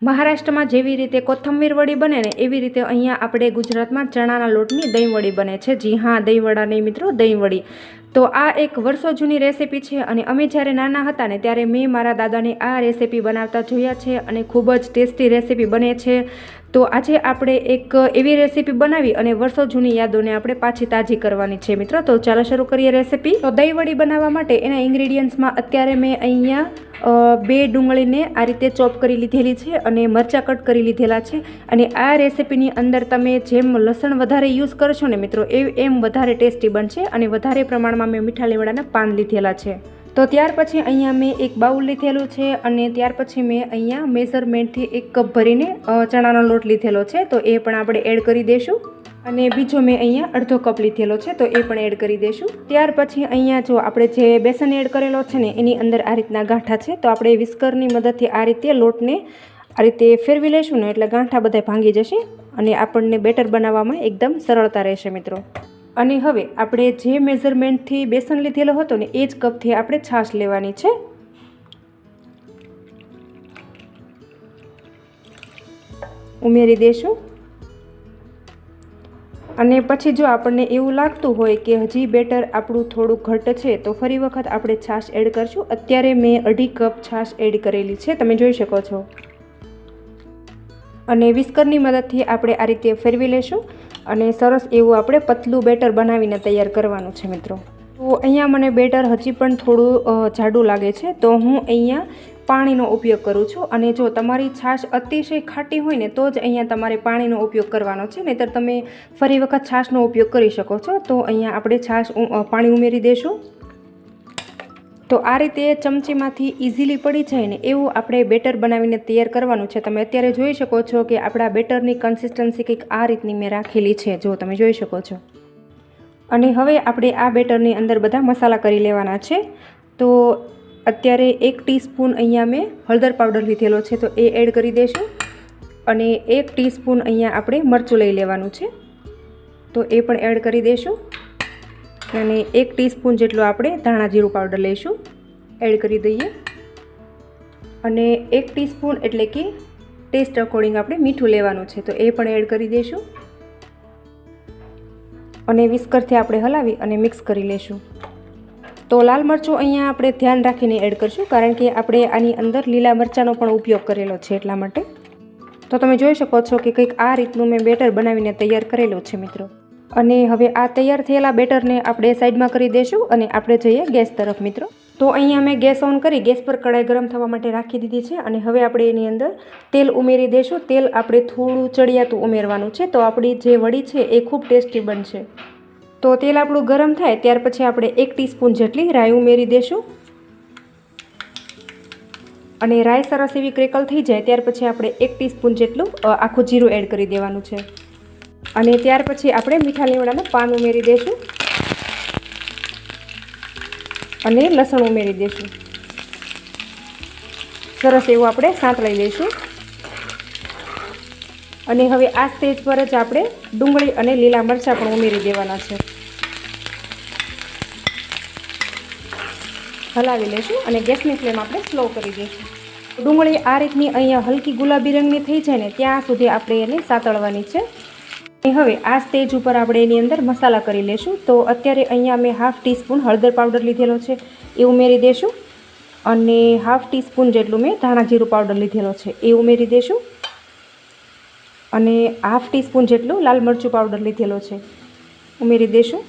મહારાષ્ટ્રમાં જેવી રીતે કોથમીર વડી બને ને એવી રીતે અહીંયા આપણે ગુજરાતમાં ચણાના લોટની દહીં વડી બને છે. જી હા, દહીં વડા નહીં મિત્રો, દહીં વડી. તો આ એક વર્ષો જૂની રેસીપી છે અને અમે જ્યારે નાના હતા ને ત્યારે મેં મારા દાદાને આ રેસીપી બનાવતા જોયા છે અને ખૂબ જ ટેસ્ટી રેસીપી બને છે. તો આજે આપણે એક એવી રેસીપી બનાવી અને વર્ષો જૂની યાદોને આપણે પાછી તાજી કરવાની છે મિત્રો. તો ચાલો શરૂ કરીએ રેસીપી. તો દહીં વડી બનાવવા માટે એના ઇન્ગ્રીડિયન્ટ્સમાં અત્યારે મેં અહીંયા 2 ડુંગળીને આ રીતે ચોપ કરી લીધેલી છે અને મરચાં કટ કરી લીધેલા છે. અને આ રેસીપીની અંદર તમે જેમ લસણ વધારે યુઝ કરશો ને મિત્રો એમ વધારે ટેસ્ટી બનશે. અને વધારે પ્રમાણમાં મેં મીઠા લીમડાના પાન લીધેલા છે. તો ત્યાર પછી અહીંયા મેં એક બાઉલ લીધેલું છે અને ત્યાર પછી મેં અહીંયા મેઝરમેન્ટથી 1 કપ ભરીને ચણાનો લોટ લીધેલો છે. તો એ પણ આપણે એડ કરી દઈશું. અને બીજો મેં અહીંયા અડધો કપ લીધેલો છે તો એ પણ એડ કરી દઈશું. ત્યાર પછી અહીંયા જો આપણે જે બેસન એડ કરેલો છે ને એની અંદર આ રીતના ગાંઠા છે. તો આપણે વિસ્કરની મદદથી આ રીતે લોટને આ રીતે ફેરવી લઈશું ને એટલે ગાંઠા બધા ભાંગી જશે અને આપણને બેટર બનાવવામાં એકદમ સરળતા રહેશે મિત્રો. અને હવે આપણે જે મેઝરમેન્ટથી બેસન લીધેલો હતો ને એ જ કપથી આપણે છાશ લેવાની છે. ઉમેરી દઈશું. અને પછી જો આપણને એવું લાગતું હોય કે હજી બેટર આપણું થોડું ઘટ છે તો ફરી વખત આપણે છાશ એડ કરશું. અત્યારે મેં 2.5 કપ છાશ એડ કરેલી છે, તમે જોઈ શકો છો. અને વિસ્કરની મદદથી આપણે આ રીતે ફેરવી લેશું અને સરસ એવું આપણે પતલું બેટર બનાવીને તૈયાર કરવાનું છે મિત્રો. તો અહીંયા મને બેટર હજી પણ થોડું જાડું લાગે છે તો હું અહીંયા પાણીનો ઉપયોગ કરું છું. અને જો તમારી છાશ અતિશય ખાટી હોય ને તો જ અહીંયા તમારે પાણીનો ઉપયોગ કરવાનો છે, નહીંતર તમે ફરી વખત છાશનો ઉપયોગ કરી શકો છો. તો અહીંયા આપણે પાણી ઉમેરી દઈશું. તો આ રીતે ચમચીમાંથી ઇઝીલી પડી જાય ને એવું આપણે બેટર બનાવીને તૈયાર કરવાનું છે. તમે અત્યારે જોઈ શકો છો કે આપણા બેટરની કન્સિસ્ટન્સી કંઈક આ રીતની મેં રાખેલી છે, જો તમે જોઈ શકો છો. અને હવે આપણે આ બેટરની અંદર બધા મસાલા કરી લેવાના છે. તો અત્યારે 1 ટીસ્પૂન અહીંયા મેં હળદર પાવડર લીધેલો છે તો એ એડ કરી દઈશું. અને 1 ટીસ્પૂન અહીંયા આપણે મરચું લઈ લેવાનું છે તો એ પણ એડ કરી દઈશું. અને 1 ટીસ્પૂન જેટલો આપણે ધાણા જીરું પાવડર લઈશું, એડ કરી દઈએ. અને 1 ટીસ્પૂન એટલે કે ટેસ્ટ અકોર્ડિંગ આપણે મીઠું લેવાનું છે તો એ પણ એડ કરી દઈશું. અને વિસ્કરથી આપણે હલાવી અને મિક્સ કરી લઈશું. તો લાલ મરચું અહીંયા આપણે ધ્યાન રાખીને એડ કરશું કારણ કે આપણે આની અંદર લીલા મરચાંનો પણ ઉપયોગ કરેલો છે એટલા માટે. તો તમે જોઈ શકો છો કે કંઈક આ રીતનું મેં બેટર બનાવીને તૈયાર કરેલું છે મિત્રો. અને હવે આ તૈયાર થયેલા બેટરને આપણે સાઈડમાં કરી દઈશું અને આપણે જઈએ ગેસ તરફ મિત્રો. તો અહીંયા મેં ગેસ ઓન કરી ગેસ પર કઢાઈ ગરમ થવા માટે રાખી દીધી છે. અને હવે આપણે એની અંદર તેલ ઉમેરી દઈશું. તેલ આપણે થોડું ચડિયાતું ઉમેરવાનું છે તો આપણી જે વડી છે એ ખૂબ ટેસ્ટી બનશે. તો તેલ આપણું ગરમ થાય ત્યાર પછી આપણે 1 ટીસ્પૂન જેટલી રાઈ ઉમેરી દઈશું. અને રાઈ સરસ એવી ક્રેકલ થઈ જાય ત્યાર પછી આપણે 1 ટીસ્પૂન જેટલું આખું જીરું એડ કરી દેવાનું છે. અને ત્યાર પછી આપણે મીઠા લીમડાના પાન ઉમેરી દઈશું અને લસણ ઉમેરી દઈશું. સરસ એવું આપણે સાંતળી લઈશું. અને હવે આ સ્ટેજ પર જ આપણે ડુંગળી અને લીલા મરચાં પણ ઉમેરી દેવાના છે. હલાવી લઈશું અને ગેસની ફ્લેમ આપણે સ્લો કરી દઈશું. ડુંગળી આ રીતની અહીંયા હલકી ગુલાબી રંગની થઈ જાય ને ત્યાં સુધી આપણે એને સાતળવાની છે. હવે આ સ્ટેજ ઉપર આપણે એની અંદર મસાલા કરી લઈશું. તો અત્યારે અહીંયા મેં 1/2 ટીસ્પૂન હળદર પાવડર લીધેલો છે એ ઉમેરી દઈશું. અને 1/2 ટીસ્પૂન જેટલું મેં ધાણા જીરું પાવડર લીધેલો છે એ ઉમેરી દઈશું. અને 1/2 ટીસ્પૂન જેટલું લાલ મરચું પાવડર લીધેલો છે ઉમેરી દઈશું.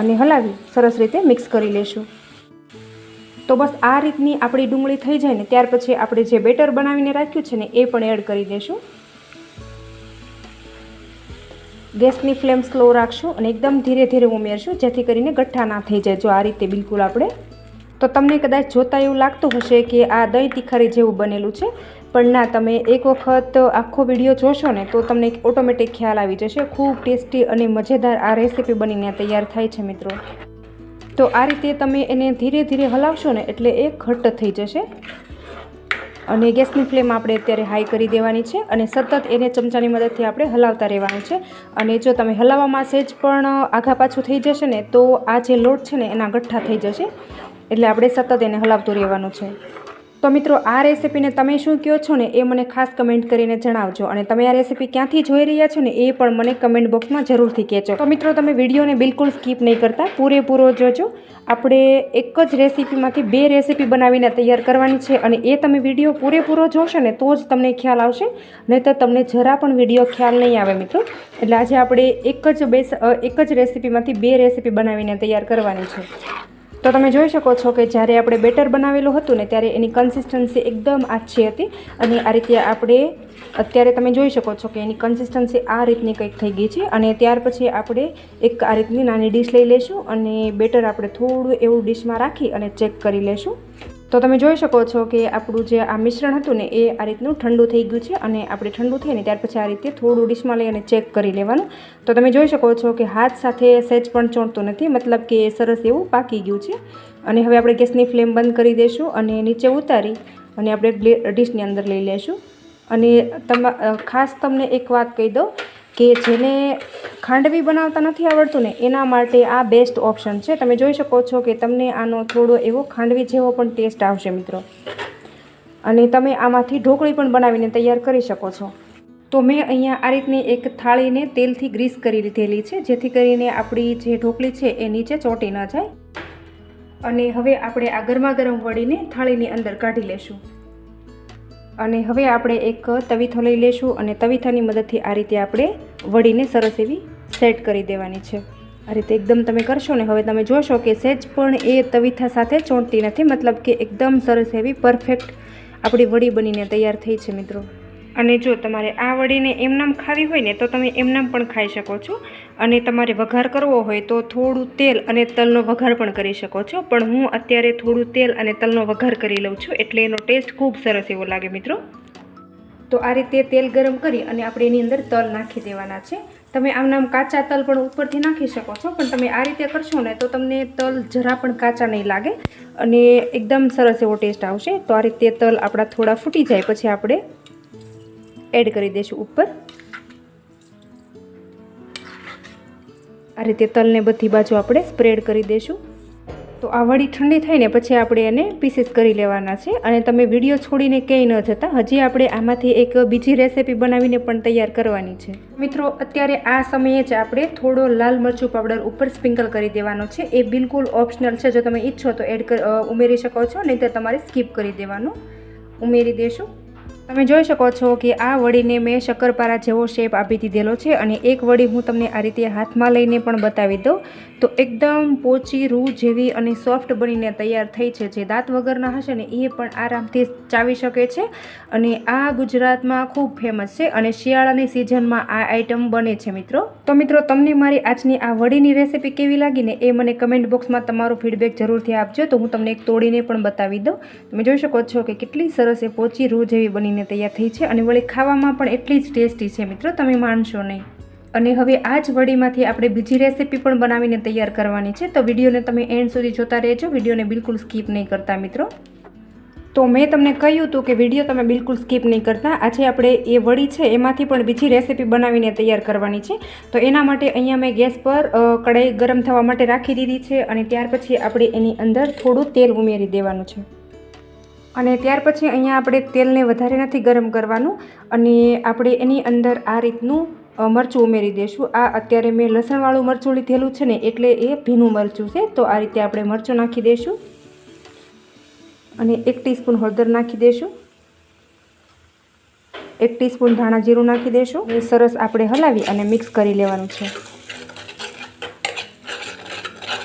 અને હલાવી સરસ રીતે મિક્સ કરી લઈશું. તો બસ આ રીતની આપણી ડુંગળી થઈ જાય ને ત્યાર પછી આપણે જે બેટર બનાવીને રાખ્યું છે ને એ પણ એડ કરી દઈશું. ગેસની ફ્લેમ સ્લો રાખશું અને એકદમ ધીરે ધીરે ઉમેરશું જેથી કરીને ગઠ્ઠા ના થઈ જાય. જો આ રીતે બિલકુલ આપણે તો તમને કદાચ જોતાં એવું લાગતું હશે કે આ દહીં તિખારી જેવું બનેલું છે, પણ ના, તમે એક વખત આખો વિડીયો જોશો ને તો તમને ઓટોમેટિક ખ્યાલ આવી જશે. ખૂબ ટેસ્ટી અને મજેદાર આ રેસીપી બનીને તૈયાર થાય છે મિત્રો. તો આ રીતે તમે એને ધીરે ધીરે હલાવશો ને એટલે એ ઘટ્ટ થઈ જશે. અને ગેસની ફ્લેમ આપણે અત્યારે હાઈ કરી દેવાની છે અને સતત એને ચમચાની મદદથી આપણે હલાવતા રહેવાનું છે. અને જો તમે હલાવવામાં સહેજ પણ આઘા પાછું થઈ જશે ને તો આ જે લોટ છે ને એના ગઠ્ઠા થઈ જશે, એટલે આપણે સતત એને હલાવતું રહેવાનું છે. તો મિત્રો આ રેસીપીને તમે શું કહો છો ને એ મને ખાસ કમેન્ટ કરીને જણાવજો, અને તમે આ રેસીપી ક્યાંથી જોઈ રહ્યા છો ને એ પણ મને કમેન્ટ બોક્સમાં જરૂરથી કહેજો. તો મિત્રો તમે વિડીયોને બિલકુલ સ્કીપ નહીં કરતા, પૂરેપૂરો જોજો. આપણે એક જ રેસીપીમાંથી 2 રેસીપી બનાવીને તૈયાર કરવાની છે, અને એ તમે વિડીયો પૂરેપૂરો જોશો ને તો જ તમને ખ્યાલ આવશે, નહીં તો તમને જરા પણ વિડીયો ખ્યાલ નહીં આવે મિત્રો. એટલે આજે આપણે એક જ રેસીપીમાંથી 2 રેસીપી બનાવીને તૈયાર કરવાની છે. તો તમે જોઈ શકો છો કે જ્યારે આપણે બેટર બનાવેલું હતું ને ત્યારે એની કન્સિસ્ટન્સી એકદમ આછી હતી, અને આ રીતે આપણે અત્યારે તમે જોઈ શકો છો કે એની કન્સિસ્ટન્સી આ રીતની કંઈક થઈ ગઈ છે. અને ત્યાર પછી આપણે એક આ રીતની નાની ડીશ લઈ લઈશું, અને બેટર આપણે થોડું એવું ડીશમાં રાખી અને ચેક કરી લઈશું. તો તમે જોઈ શકો છો કે આપણું જે આ મિશ્રણ હતું ને એ આ રીતનું ઠંડુ થઈ ગયું છે, અને આપણે ઠંડુ થઈને ત્યાર પછી આ રીતે થોડું ડીશમાં લઈ અને ચેક કરી લેવાનું. તો તમે જોઈ શકો છો કે હાથ સાથે સહેજ પણ ચોંટતું નથી, મતલબ કે સરસ એવું પાકી ગયું છે. અને હવે આપણે ગેસની ફ્લેમ બંધ કરી દઈશું અને નીચે ઉતારી અને આપણે ડીશની અંદર લઈ લઈશું. અને ખાસ તમને એક વાત કહી દઉં કે જેને ખાંડવી બનાવતા નથી આવડતું ને એના માટે આ બેસ્ટ ઓપ્શન છે. તમે જોઈ શકો છો કે તમને આનો થોડો એવો ખાંડવી જેવો પણ ટેસ્ટ આવશે મિત્રો, અને તમે આમાંથી ઢોકળી પણ બનાવીને તૈયાર કરી શકો છો. તો મેં અહીંયા આ રીતની એક થાળીને તેલથી ગ્રીસ કરી લીધેલી છે, જેથી કરીને આપણી જે ઢોકળી છે એ નીચે ચોંટી ન જાય. અને હવે આપણે આ ગરમા ગરમ વળીને થાળીની અંદર કાઢી લેશું. અને હવે આપણે એક તવીથો લઈ લઈશું, અને તવીથાની મદદથી આ રીતે આપણે વળીને સરસ એવી સેટ કરી દેવાની છે. આ રીતે એકદમ તમે કરશો ને હવે તમે જોશો કે સહેજ પણ એ તવીથા સાથે ચોંટતી નથી, મતલબ કે એકદમ સરસ એવી પરફેક્ટ આપણી વડી બનીને તૈયાર થઈ છે મિત્રો. અને જો તમારે આ વડીને એમનામ ખાવી હોય ને તો તમે એમનામ પણ ખાઈ શકો છો, અને તમારે વઘાર કરવો હોય તો થોડું તેલ અને તલનો વઘાર પણ કરી શકો છો. પણ હું અત્યારે થોડું તેલ અને તલનો વઘાર કરી લઉં છું, એટલે એનો ટેસ્ટ ખૂબ સરસ એવો લાગે મિત્રો. તો આ રીતે તેલ ગરમ કરી અને આપણે એની અંદર તલ નાખી દેવાના છે. તમે આમનામ કાચા તલ પણ ઉપરથી નાખી શકો છો, પણ તમે આ રીતે કરશો ને તો તમને તલ જરા પણ કાચા નહીં લાગે અને એકદમ સરસ એવો ટેસ્ટ આવશે. તો આ રીતે તલ આપણા થોડા ફૂટી જાય પછી આપણે એડ કરી દઈશું ઉપર. આ રીતે તલને બધી બાજુ આપણે સ્પ્રેડ કરી દઈશું. તો આ વડી ઠંડી થઈને પછી આપણે એને પીસીસ કરી લેવાના છે. અને તમે વિડીયો છોડીને ક્યાંય ન જતા, હજી આપણે આમાંથી એક બીજી રેસીપી બનાવીને પણ તૈયાર કરવાની છે મિત્રો. અત્યારે આ સમયે જ આપણે થોડો લાલ મરચું પાવડર ઉપર સ્પ્રિંકલ કરી દેવાનો છે. એ બિલકુલ ઓપ્શનલ છે, જો તમે ઈચ્છો તો ઉમેરી શકો છો, નહીં તો તમારે સ્કીપ કરી દેવાનું. ઉમેરી દેશું. તમે જોઈ શકો છો કે આ વડીને મેં શક્કરપારા જેવો શેપ આપી દીધેલો છે, અને એક વડી હું તમને આ રીતે હાથમાં લઈને પણ બતાવી દઉં તો એકદમ પોચી રૂ જેવી અને સોફ્ટ બનીને તૈયાર થઈ છે. જે દાંત વગરના હશે ને એ પણ આરામથી ચાવી શકે છે, અને આ ગુજરાતમાં ખૂબ ફેમસ છે, અને શિયાળાની સિઝનમાં આ આઈટમ બને છે મિત્રો. તો મિત્રો તમને મારી આજની આ વડીની રેસીપી કેવી લાગી ને એ મને કમેન્ટ બોક્સમાં તમારો ફીડબેક જરૂરથી આપજો, તો હું તમને એક તોડીને પણ બતાવી દઉં. તમે જોઈ શકો છો કે કેટલી સરસ એ પોચી રૂ જેવી બનીને તૈયાર થઈ છે, અને વળી ખાવામાં પણ એટલી જ ટેસ્ટી છે મિત્રો, તમે માનશો નહીં. અને હવે આ જ વડીમાંથી આપણે બીજી રેસીપી પણ બનાવીને તૈયાર કરવાની છે. તો વિડીયોને તમે એન્ડ સુધી જોતા રહેજો, વિડીયોને બિલકુલ સ્કીપ નહીં કરતા મિત્રો. તો મેં તમને કહ્યું હતું કે વિડીયો તમે બિલકુલ સ્કીપ નહીં કરતા. આજે આપણે એ વડી છે એમાંથી પણ બીજી રેસીપી બનાવીને તૈયાર કરવાની છે. તો એના માટે અહીંયા મેં ગેસ પર કઢાઈ ગરમ થવા માટે રાખી દીધી છે, અને ત્યાર પછી આપણે એની અંદર થોડું તેલ ઉમેરી દેવાનું છે. અને ત્યાર પછી અહીંયા આપણે તેલને વધારે નથી ગરમ કરવાનું, અને આપણે એની અંદર આ રીતનું મરચું ઉમેરી દઈશું. આ અત્યારે મેં લસણવાળું મરચું લીધેલું છે ને એટલે એ ભીનું મરચું છે. તો આ રીતે આપણે મરચું નાખી દઈશું, અને 1 ટીસ્પૂન હળદર નાખી દઈશું, 1 ટીસ્પૂન ધાણા જીરું નાખી દઈશું. એ સરસ આપણે હલાવી અને મિક્સ કરી લેવાનું છે.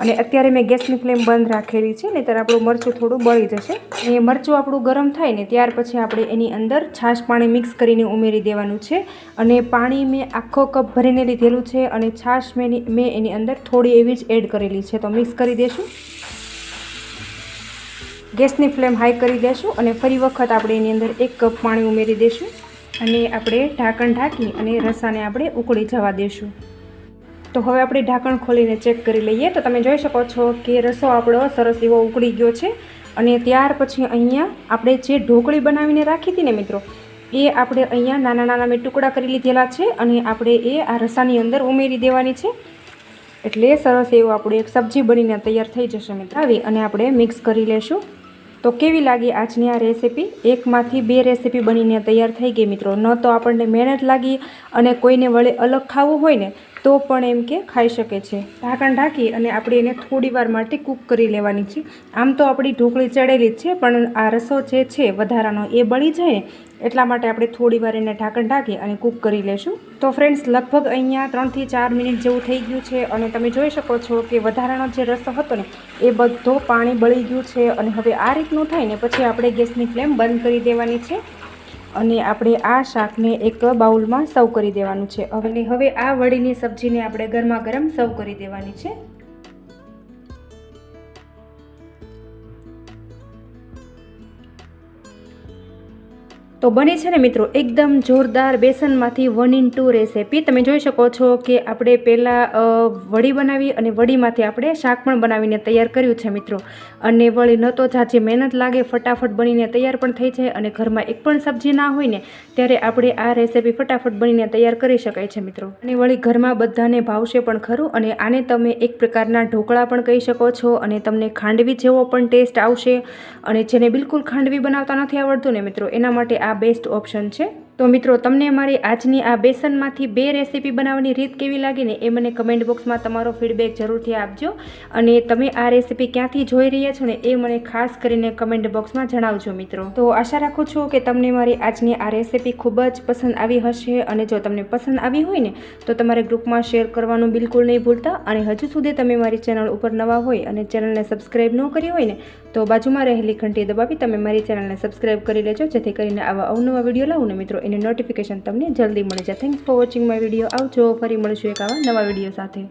અને અત્યારે મેં ગેસની ફ્લેમ બંધ રાખેલી છે, નહીંતર આપણું મરચું થોડું બળી જશે. એ મરચું આપણું ગરમ થાય ને ત્યાર પછી આપણે એની અંદર છાશ પાણી મિક્સ કરીને ઉમેરી દેવાનું છે. અને પાણી મેં આખો કપ ભરીને લીધેલું છે, અને છાશ મેં એની અંદર થોડી એવી જ એડ કરેલી છે. તો મિક્સ કરી દઈશું. ગેસની ફ્લેમ હાઈ કરી દઈશું, અને ફરી વખત આપણે એની અંદર 1 કપ પાણી ઉમેરી દઈશું, અને આપણે ઢાંકણ ઢાંકી અને રસાને આપણે ઉકળી જવા દઈશું. તો હવે આપણે ઢાંકણ ખોલીને ચેક કરી લઈએ. તો તમે જોઈ શકો છો કે રસો આપણો સરસ એવો ઉકળી ગયો છે. અને ત્યાર પછી અહીંયા આપણે જે ઢોકળી બનાવીને રાખી હતી ને મિત્રો, એ આપણે અહીંયા નાના નાના મેં ટુકડા કરી લીધેલા છે, અને આપણે એ આ રસાની અંદર ઉમેરી દેવાની છે. એટલે સરસ એવું આપણું એક સબ્જી બનીને તૈયાર થઈ જશે મિત્રો. આવી અને આપણે મિક્સ કરી લેશું. તો કેવી લાગી આજની આ રેસીપી? એકમાંથી 2 રેસીપી બનીને તૈયાર થઈ ગઈ મિત્રો. ન તો આપણને મહેનત લાગી અને કોઈને વળે અલગ ખાવું હોય ને તો પણ એમ કે ખાઈ શકે છે. ઢાંકણ ઢાંકી અને આપણે એને થોડી વાર માટે કૂક કરી લેવાની છે. આમ તો આપણી ઢોકળી ચડેલી જ છે, પણ આ રસો જે છે વધારાનો એ બળી જાય ને એટલા માટે આપણે થોડી વાર એને ઢાંકણ ઢાંકી અને કૂક કરી લેશું. તો ફ્રેન્ડ્સ, લગભગ અહીંયા 3 થી 4 મિનિટ જેવું થઈ ગયું છે અને તમે જોઈ શકો છો કે વધારાનો જે રસો હતો ને એ બધો પાણી બળી ગયું છે. અને હવે આ રીતનું થાય ને પછી આપણે ગેસની ફ્લેમ બંધ કરી દેવાની છે અને આપણે આ શાકને એક બાઉલમાં સર્વ કરી દેવાનું છે. હવે આ વડીની સબ્જીને આપણે ગરમા ગરમ સર્વ કરી દેવાની છે. તો બની છે ને મિત્રો એકદમ જોરદાર બેસનમાંથી 1 in 2 રેસીપી. તમે જોઈ શકો છો કે આપણે પહેલાં વડી બનાવી અને વડીમાંથી આપણે શાક પણ બનાવીને તૈયાર કર્યું છે મિત્રો. અને વળી ન તો જાજી મહેનત લાગે, ફટાફટ બનીને તૈયાર પણ થઈ જાય અને ઘરમાં એક પણ સબ્જી ના હોય ને ત્યારે આપણે આ રેસીપી ફટાફટ બનીને તૈયાર કરી શકાય છે મિત્રો. અને વળી ઘરમાં બધાને ભાવશે પણ ખરું. અને આને તમે એક પ્રકારના ઢોકળા પણ કહી શકો છો અને તમને ખાંડવી જેવો પણ ટેસ્ટ આવશે. અને જેને બિલકુલ ખાંડવી બનાવતા નથી આવડતું ને મિત્રો એના માટે આ બેસ્ટ ઓપ્શન છે. તો મિત્રો, તમને મારી આજની આ બેસનમાંથી 2 રેસીપી બનાવવાની રીત કેવી લાગી ને એ મને કમેન્ટ બોક્સમાં તમારો ફીડબેક જરૂરથી આપજો. અને તમે આ રેસીપી ક્યાંથી જોઈ રહ્યા છો ને એ મને ખાસ કરીને કમેન્ટ બોક્સમાં જણાવજો મિત્રો. તો આશા રાખું છું કે તમને મારી આજની આ રેસીપી ખૂબ જ પસંદ આવી હશે. અને જો તમને પસંદ આવી હોય ને તો તમારે ગ્રુપમાં શેર કરવાનું બિલકુલ નહીં ભૂલતા. અને હજુ સુધી તમે મારી ચેનલ ઉપર નવા હોય અને ચેનલને સબસ્ક્રાઈબ ન કરી હોય ને તો બાજુમાં રહેલી ઘંટી દબાવી તમે મારી ચેનલને સબસ્ક્રાઈબ કરી લેજો, જેથી કરીને આવા અવનવા વિડીયો લાવું ને મિત્રો એની નોટિફિકેશન તમને જલ્દી મળી જાય. Thanks for watching my video. આવજો, ફરી મળીશું એક આવા નવા વિડીયો સાથે.